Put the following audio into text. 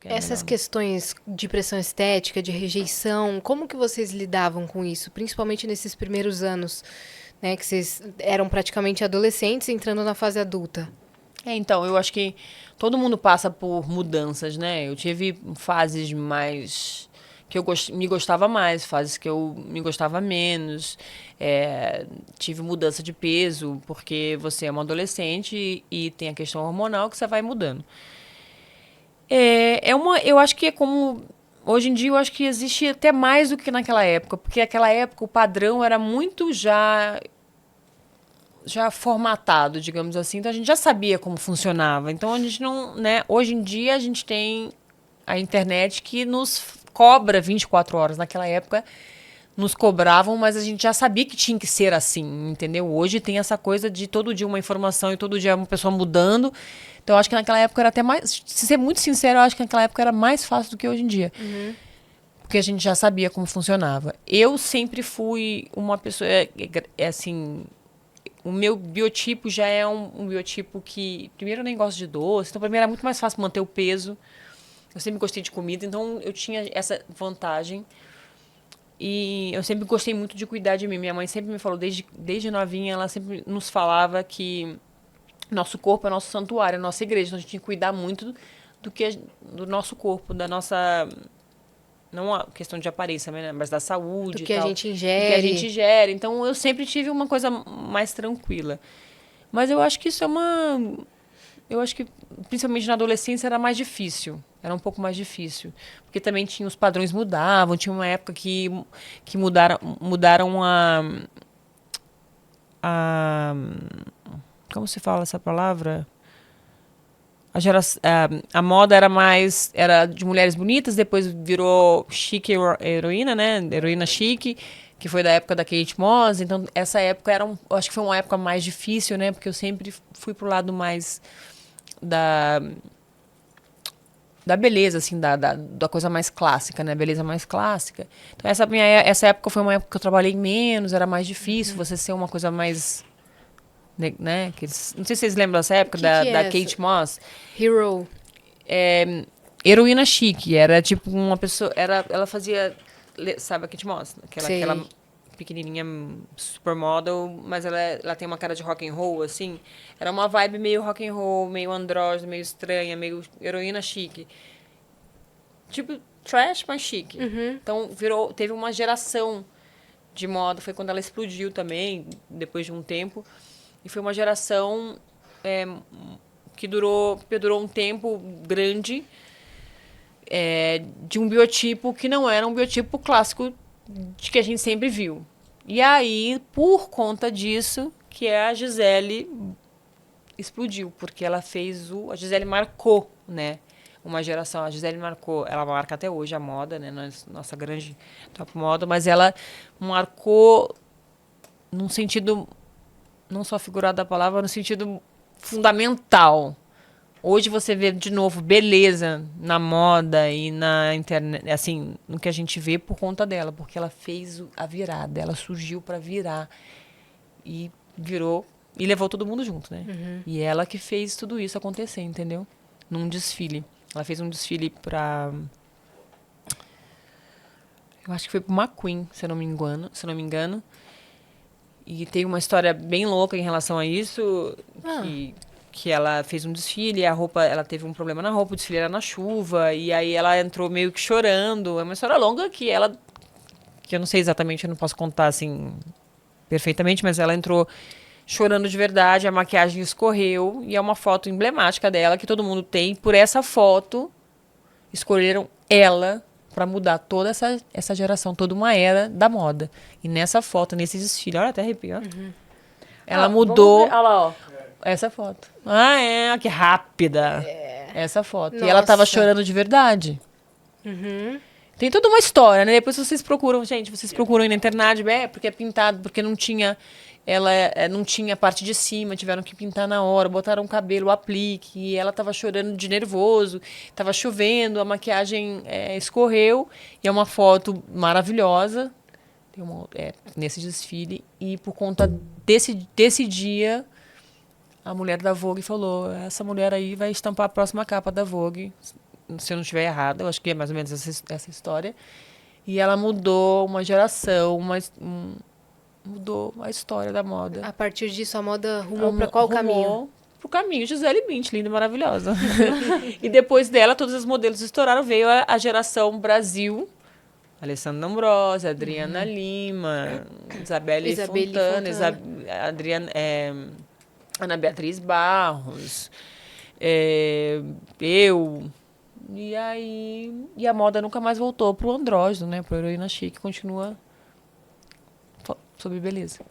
que é Essas melhor. questões de pressão estética, de rejeição, como que vocês lidavam com isso? Principalmente nesses primeiros anos, né? Que vocês eram praticamente adolescentes entrando na fase adulta. Então, eu acho que todo mundo passa por mudanças, né? Eu tive fases mais que me gostava mais, fases que eu me gostava menos. Tive mudança de peso, porque você é uma adolescente e tem a questão hormonal que você vai mudando. Eu acho que é como. Hoje em dia eu acho que existe até mais do que naquela época, porque naquela época o padrão era muito já formatado, digamos assim, então a gente já sabia como funcionava. Então a gente não, né, hoje em dia a gente tem a internet que nos cobra 24 horas. Naquela época nos cobravam, mas a gente já sabia que tinha que ser assim, entendeu? Hoje tem essa coisa de todo dia uma informação e todo dia uma pessoa mudando. Então eu acho que naquela época era até mais, se ser muito sincero, eu acho que naquela época era mais fácil do que hoje em dia. Uhum. Porque a gente já sabia como funcionava. Eu sempre fui uma pessoa, assim, o meu biotipo já é um biotipo que, primeiro, eu nem gosto de doce, então pra mim era muito mais fácil manter o peso. Eu sempre gostei de comida, então eu tinha essa vantagem. E eu sempre gostei muito de cuidar de mim. Minha mãe sempre me falou, desde novinha, ela sempre nos falava que nosso corpo é nosso santuário, é nossa igreja. Então a gente tinha que cuidar muito do nosso corpo, da nossa. Não a questão de aparência, né, mas da Do saúde e que a tal. gente Do que a gente ingere. gera. Então eu sempre tive uma coisa mais tranquila. Mas eu acho que isso é uma. Eu acho que, principalmente na adolescência, era mais difícil. Era um pouco mais difícil. Porque também tinha os padrões mudavam. Tinha uma época que mudaram a. Como se fala essa palavra? A moda era mais. Era de mulheres bonitas, depois virou chique heroína, né? Heroína chique, que foi da época da Kate Moss. Então, essa época era eu acho que foi uma época mais difícil, né? Porque eu sempre fui pro lado mais da da beleza, assim, da coisa mais clássica, né? Beleza mais clássica. Então, essa época foi uma época que eu trabalhei menos, era mais difícil você ser uma coisa mais. Né? Não sei se vocês lembram dessa O época que que da é essa? Kate Moss. Hero. Heroína chique. Era tipo uma pessoa. Ela fazia. Sabe a Kate Moss? Aquela Sei. pequenininha supermodel, mas ela tem uma cara de rock and roll, assim. Era uma vibe meio rock and roll, meio andrógeno, meio estranha, meio heroína chique. Tipo, trash, mas chique. Uhum. Então, teve uma geração de moda. Foi quando ela explodiu também, depois de um tempo. E foi uma geração é, que perdurou um tempo grande de um biotipo que não era um biotipo clássico de que a gente sempre viu. E aí, por conta disso, que a Gisele explodiu, porque ela fez a Gisele marcou, né? Uma geração. A Gisele marcou, ela marca até hoje a moda, né? Nossa grande top moda, mas ela marcou num sentido, não só figurado da palavra, no sentido fundamental. Hoje você vê de novo beleza na moda e na internet, assim, no que a gente vê por conta dela, porque ela fez a virada, ela surgiu para virar e virou e levou todo mundo junto, né? Uhum. E ela que fez tudo isso acontecer, entendeu? Num desfile. Ela fez um desfile pra. Eu acho que foi pro McQueen, se eu não me engano. Se eu não me engano. E tem uma história bem louca em relação a isso, Ah, que ela fez um desfile, a roupa, ela teve um problema na roupa, o desfile era na chuva, e aí ela entrou meio que chorando. É uma história longa que eu não sei exatamente, eu não posso contar assim perfeitamente, mas ela entrou chorando de verdade, a maquiagem escorreu, e é uma foto emblemática dela que todo mundo tem. Por essa foto, escolheram ela para mudar toda essa geração, toda uma era da moda. E nessa foto, nesse desfile, olha, até arrepio, ó. Ela Ah, vamos ver. mudou Olha lá, ó. essa foto. Ah, que rápida. Essa foto. E ela tava nossa. chorando de verdade. Uhum. Tem toda uma história, né? Depois vocês procuram, gente, vocês procuram aí na internet, porque é pintado, porque não tinha. Ela não tinha a parte de cima, tiveram que pintar na hora, botaram o cabelo, o aplique, e ela tava chorando de nervoso, tava chovendo, a maquiagem escorreu, e é uma foto maravilhosa nesse desfile, e por conta desse dia, a mulher da Vogue falou: essa mulher aí vai estampar a próxima capa da Vogue. se eu não estiver errada, eu acho que é mais ou menos essa história. E ela mudou uma geração, mudou a história da moda. A partir disso, a moda rumou para qual caminho? Pro caminho Gisele Bündchen, linda e maravilhosa. E depois dela, todos os modelos estouraram. Veio a geração Brasil, Alessandra Ambrosio, Adriana Lima, Isabelle Fontana, Ana Beatriz Barros, eu. E aí... E a moda nunca mais voltou pro andrógeno, né? Pro heroína chique, continua sobre beleza.